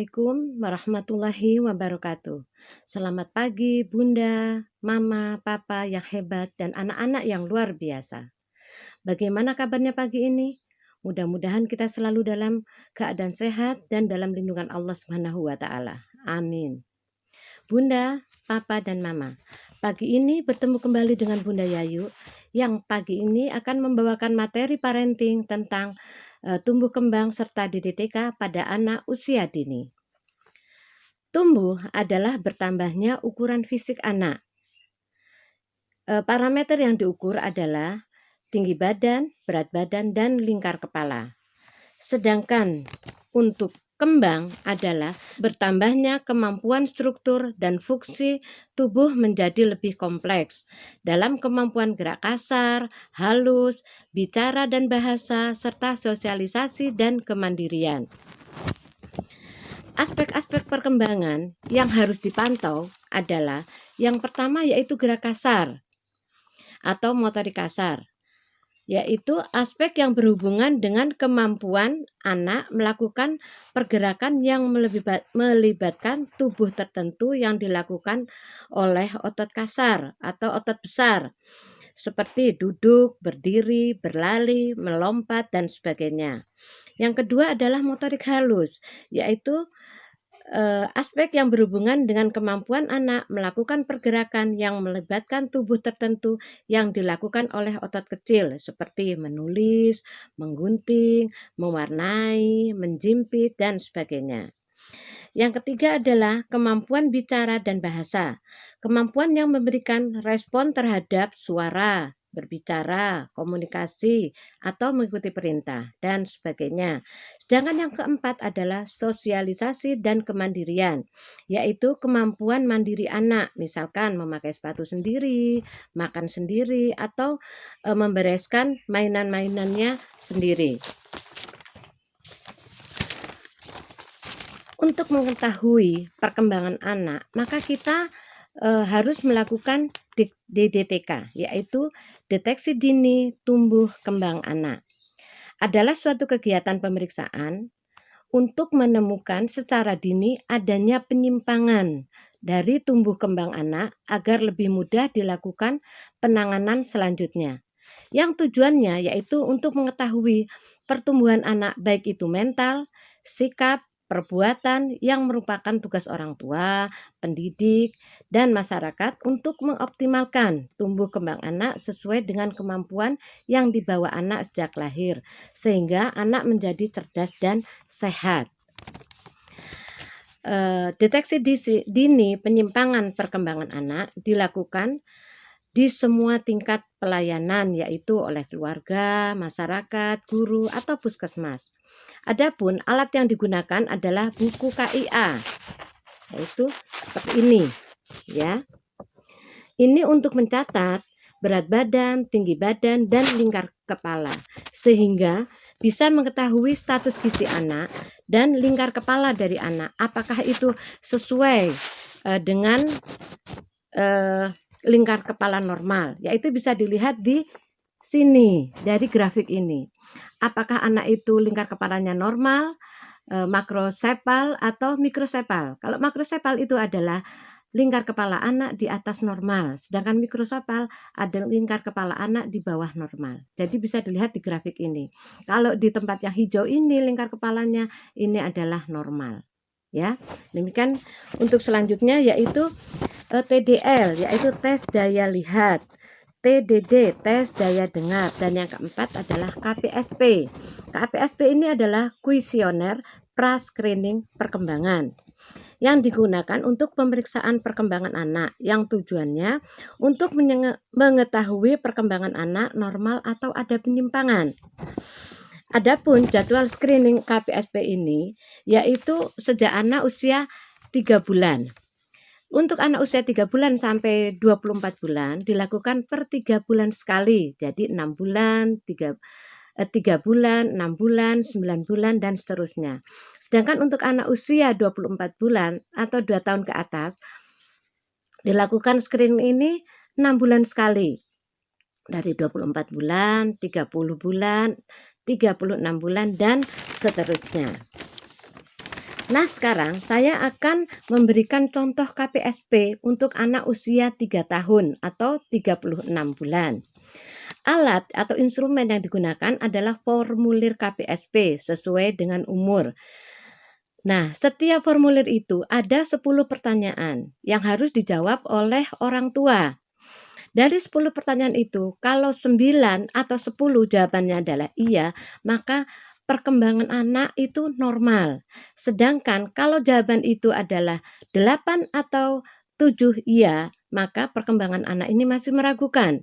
Assalamualaikum warahmatullahi wabarakatuh. Selamat pagi Bunda, Mama, Papa yang hebat dan anak-anak yang luar biasa. Bagaimana kabarnya pagi ini? Mudah-mudahan kita selalu dalam keadaan sehat dan dalam lindungan Allah Subhanahu wa taala. Amin. Bunda, Papa dan Mama, pagi ini bertemu kembali dengan Bunda Yayu yang pagi ini akan membawakan materi parenting tentang tumbuh kembang serta DDTK pada anak usia dini. Tumbuh adalah bertambahnya ukuran fisik anak. Parameter yang diukur adalah tinggi badan, berat badan, dan lingkar kepala. Sedangkan untuk kembang adalah bertambahnya kemampuan struktur dan fungsi tubuh menjadi lebih kompleks dalam kemampuan gerak kasar, halus, bicara dan bahasa, serta sosialisasi dan kemandirian. Aspek-aspek perkembangan yang harus dipantau adalah yang pertama yaitu gerak kasar atau motorik kasar, yaitu aspek yang berhubungan dengan kemampuan anak melakukan pergerakan yang melibatkan tubuh tertentu yang dilakukan oleh otot kasar atau otot besar, seperti duduk, berdiri, berlari, melompat, dan sebagainya. Yang kedua adalah motorik halus, yaitu aspek yang berhubungan dengan kemampuan anak melakukan pergerakan yang melibatkan tubuh tertentu yang dilakukan oleh otot kecil seperti menulis, menggunting, mewarnai, menjimpit, dan sebagainya. Yang ketiga adalah kemampuan bicara dan bahasa. Kemampuan yang memberikan respon terhadap suara, berbicara, komunikasi, atau mengikuti perintah, dan sebagainya. Sedangkan yang keempat adalah sosialisasi dan kemandirian, yaitu kemampuan mandiri anak, misalkan memakai sepatu sendiri, makan sendiri, atau membereskan mainan-mainannya sendiri. Untuk mengetahui perkembangan anak, maka kita harus melakukan DDTK, yaitu deteksi dini tumbuh kembang anak. Adalah suatu kegiatan pemeriksaan untuk menemukan secara dini adanya penyimpangan dari tumbuh kembang anak agar lebih mudah dilakukan penanganan selanjutnya. Yang tujuannya yaitu untuk mengetahui pertumbuhan anak baik itu mental, sikap, perbuatan yang merupakan tugas orang tua, pendidik, dan masyarakat untuk mengoptimalkan tumbuh kembang anak sesuai dengan kemampuan yang dibawa anak sejak lahir, sehingga anak menjadi cerdas dan sehat. Deteksi dini penyimpangan perkembangan anak dilakukan di semua tingkat pelayanan, yaitu oleh keluarga, masyarakat, guru, atau puskesmas. Adapun alat yang digunakan adalah buku KIA, yaitu seperti ini, ya. Ini untuk mencatat berat badan, tinggi badan, dan lingkar kepala, sehingga bisa mengetahui status gizi anak dan lingkar kepala dari anak, apakah itu sesuai dengan lingkar kepala normal, yaitu bisa dilihat di sini dari grafik ini. Apakah anak itu lingkar kepalanya normal, makrosepal atau mikrosepal. Kalau makrosepal itu adalah lingkar kepala anak di atas normal, sedangkan mikrosepal ada lingkar kepala anak di bawah normal. Jadi bisa dilihat di grafik ini. Kalau di tempat yang hijau ini lingkar kepalanya ini adalah normal. Ya, demikian untuk selanjutnya yaitu TDL, yaitu tes daya lihat, TDD, tes daya dengar, dan yang keempat adalah KPSP. KPSP ini adalah kuesioner pra-screening perkembangan yang digunakan untuk pemeriksaan perkembangan anak, yang tujuannya untuk mengetahui perkembangan anak normal atau ada penyimpangan. Adapun jadwal screening KPSP ini yaitu sejak anak usia 3 bulan. Untuk anak usia 3 bulan sampai 24 bulan dilakukan per 3 bulan sekali. Jadi 6 bulan, 3 bulan, 6 bulan, 9 bulan, dan seterusnya. Sedangkan untuk anak usia 24 bulan atau 2 tahun ke atas dilakukan screening ini 6 bulan sekali. Dari 24 bulan, 30 bulan, 36 bulan, dan seterusnya. Nah, sekarang saya akan memberikan contoh KPSP untuk anak usia 3 tahun atau 36 bulan. Alat atau instrumen yang digunakan adalah formulir KPSP sesuai dengan umur. Nah, setiap formulir itu ada 10 pertanyaan yang harus dijawab oleh orang tua. Dari 10 pertanyaan itu, kalau 9 atau 10 jawabannya adalah iya, maka perkembangan anak itu normal. Sedangkan kalau jawaban itu adalah 8 atau 7 iya, maka perkembangan anak ini masih meragukan.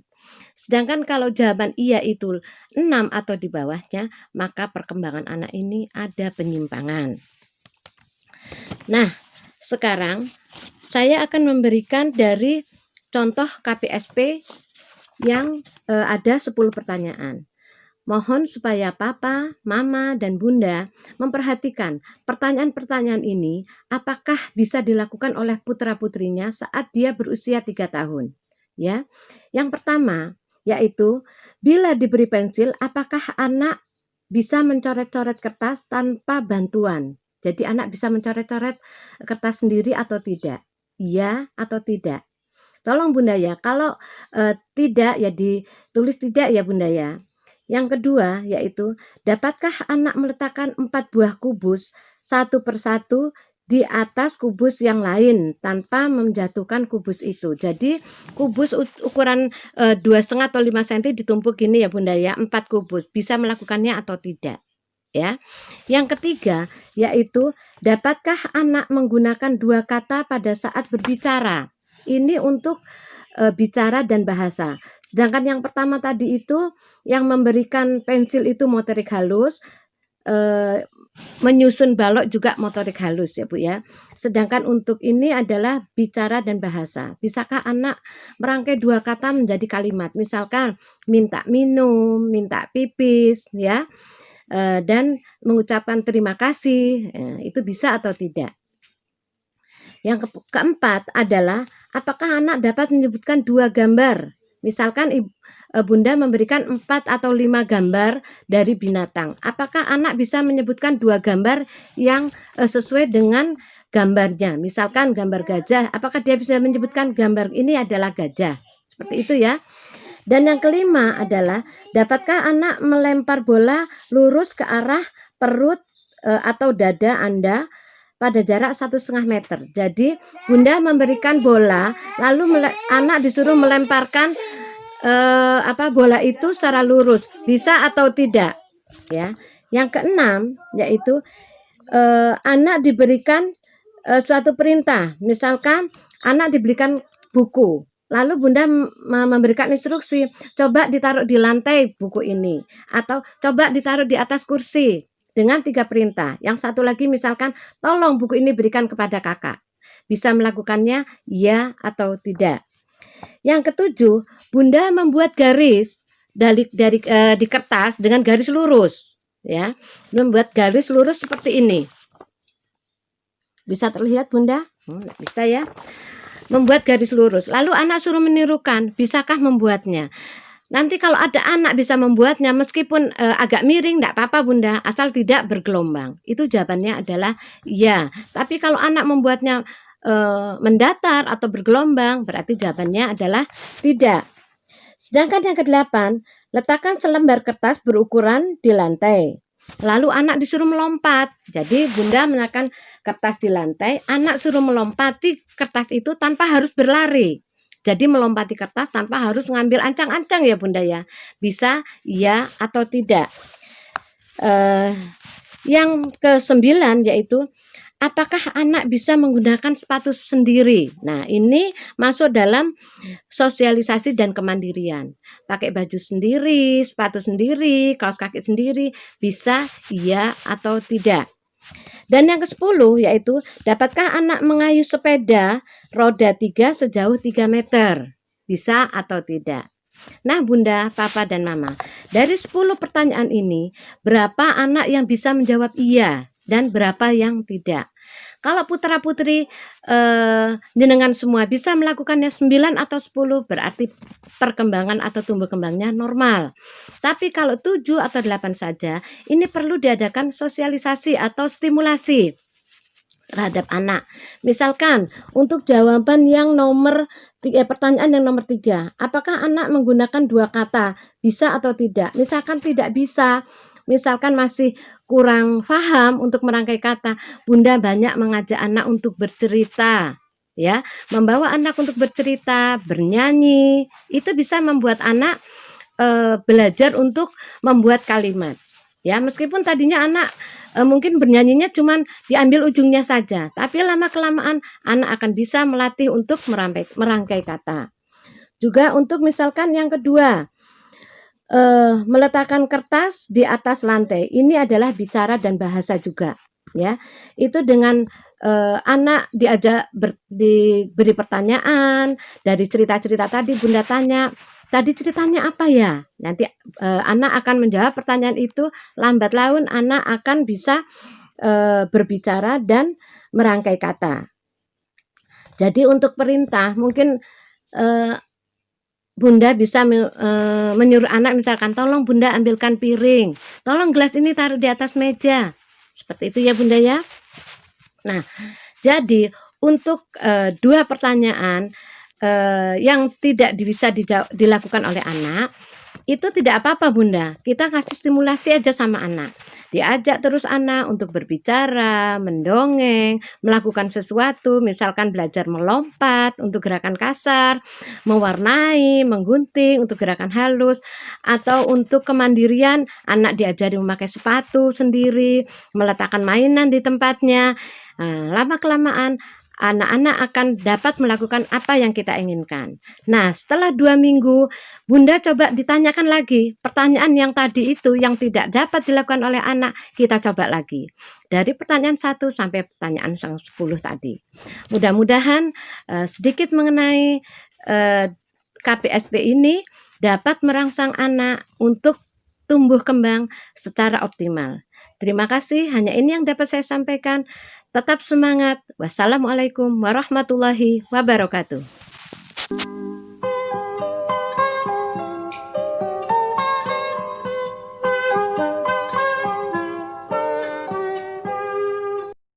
Sedangkan kalau jawaban iya itu 6 atau di bawahnya, maka perkembangan anak ini ada penyimpangan. Nah, sekarang saya akan memberikan dari contoh KPSP yang ada 10 pertanyaan. Mohon supaya papa, mama, dan bunda memperhatikan pertanyaan-pertanyaan ini apakah bisa dilakukan oleh putra-putrinya saat dia berusia 3 tahun. Ya. Yang pertama yaitu bila diberi pensil apakah anak bisa mencoret-coret kertas tanpa bantuan. Jadi anak bisa mencoret-coret kertas sendiri atau tidak. Iya atau tidak. Tolong Bunda ya, kalau tidak ya ditulis tidak ya Bunda ya. Yang kedua yaitu, dapatkah anak meletakkan 4 buah kubus satu persatu di atas kubus yang lain tanpa menjatuhkan kubus itu. Jadi kubus ukuran 2,5 atau 5 cm ditumpuk gini ya Bunda ya, 4 kubus. Bisa melakukannya atau tidak? Ya. Yang ketiga yaitu, dapatkah anak menggunakan 2 kata pada saat berbicara? Ini untuk bicara dan bahasa. Sedangkan yang pertama tadi itu yang memberikan pensil itu motorik halus, menyusun balok juga motorik halus ya Bu ya. Sedangkan untuk ini adalah bicara dan bahasa. Bisakah anak merangkai 2 kata menjadi kalimat? Misalkan minta minum, minta pipis ya. Dan mengucapkan terima kasih. Itu bisa atau tidak? Yang keempat adalah apakah anak dapat menyebutkan 2 gambar? Misalkan Bunda memberikan 4 atau 5 gambar dari binatang. Apakah anak bisa menyebutkan 2 gambar yang sesuai dengan gambarnya? Misalkan gambar gajah, apakah dia bisa menyebutkan gambar ini adalah gajah? Seperti itu ya. Dan yang kelima adalah dapatkah anak melempar bola lurus ke arah perut atau dada Anda pada jarak 1,5 meter. Jadi Bunda memberikan bola, lalu anak disuruh melemparkan bola itu secara lurus, bisa atau tidak? Ya. Yang keenam yaitu anak diberikan suatu perintah, misalkan anak diberikan buku, lalu Bunda memberikan instruksi, coba ditaruh di lantai buku ini, atau coba ditaruh di atas kursi. Dengan 3 perintah. Yang satu lagi misalkan, tolong buku ini berikan kepada kakak. Bisa melakukannya ya atau tidak. Yang ketujuh, Bunda membuat garis di kertas dengan garis lurus. Ya, membuat garis lurus seperti ini. Bisa terlihat Bunda? Bisa ya. Membuat garis lurus. Lalu anak suruh menirukan, bisakah membuatnya? Nanti kalau ada anak bisa membuatnya meskipun agak miring, tidak apa-apa Bunda, asal tidak bergelombang. Itu jawabannya adalah ya. Tapi kalau anak membuatnya mendatar atau bergelombang, berarti jawabannya adalah tidak. Sedangkan yang kedelapan, letakkan selembar kertas berukuran di lantai. Lalu anak disuruh melompat. Jadi Bunda menekan kertas di lantai, anak suruh melompati kertas itu tanpa harus berlari. Jadi melompati kertas tanpa harus ngambil ancang-ancang ya Bunda ya. Bisa ya atau tidak. Yang ke-9 yaitu apakah anak bisa menggunakan sepatu sendiri? Nah, ini masuk dalam sosialisasi dan kemandirian. Pakai baju sendiri, sepatu sendiri, kaos kaki sendiri, bisa iya atau tidak. Dan yang ke-10 yaitu dapatkah anak mengayuh sepeda roda 3 sejauh 3 meter? Bisa atau tidak? Nah Bunda, Papa, dan Mama, dari 10 pertanyaan ini berapa anak yang bisa menjawab iya dan berapa yang tidak? Kalau putra-putri jenengan semua bisa melakukannya 9 atau 10, berarti perkembangan atau tumbuh kembangnya normal. Tapi kalau 7 atau 8 saja, ini perlu diadakan sosialisasi atau stimulasi. terhadap anak. Misalkan untuk jawaban yang pertanyaan yang nomor 3, apakah anak menggunakan 2 kata? Bisa atau tidak? Misalkan tidak bisa, misalkan masih kurang paham untuk merangkai kata, Bunda banyak mengajak anak untuk bercerita, ya, membawa anak untuk bercerita, bernyanyi, itu bisa membuat anak belajar untuk membuat kalimat. Ya, meskipun tadinya anak mungkin bernyanyinya cuman diambil ujungnya saja, tapi lama-kelamaan anak akan bisa melatih untuk merangkai kata. Juga untuk misalkan yang kedua, meletakkan kertas di atas lantai. Ini adalah bicara dan bahasa juga, ya. Itu dengan anak diajak diberi pertanyaan, dari cerita-cerita tadi Bunda tanya, "Tadi ceritanya apa ya?" Nanti anak akan menjawab pertanyaan itu, lambat laun anak akan bisa berbicara dan merangkai kata. Jadi untuk perintah mungkin Bunda bisa menyuruh anak misalkan, "Tolong Bunda ambilkan piring, tolong gelas ini taruh di atas meja." Seperti itu ya Bunda ya. Nah, jadi untuk 2 pertanyaan yang tidak bisa dilakukan oleh anak, itu tidak apa-apa Bunda, kita kasih stimulasi aja sama anak. Diajak terus anak untuk berbicara, mendongeng, melakukan sesuatu, misalkan belajar melompat untuk gerakan kasar, mewarnai, menggunting untuk gerakan halus, atau untuk kemandirian anak diajari memakai sepatu sendiri, meletakkan mainan di tempatnya. Lama-kelamaan anak-anak akan dapat melakukan apa yang kita inginkan. Nah, setelah 2 minggu, Bunda coba ditanyakan lagi pertanyaan yang tadi itu yang tidak dapat dilakukan oleh anak, kita coba lagi. Dari pertanyaan 1 sampai pertanyaan yang 10 tadi. Mudah-mudahan sedikit mengenai KPSP ini dapat merangsang anak untuk tumbuh kembang secara optimal. Terima kasih, hanya ini yang dapat saya sampaikan. Tetap semangat. Wassalamualaikum warahmatullahi wabarakatuh.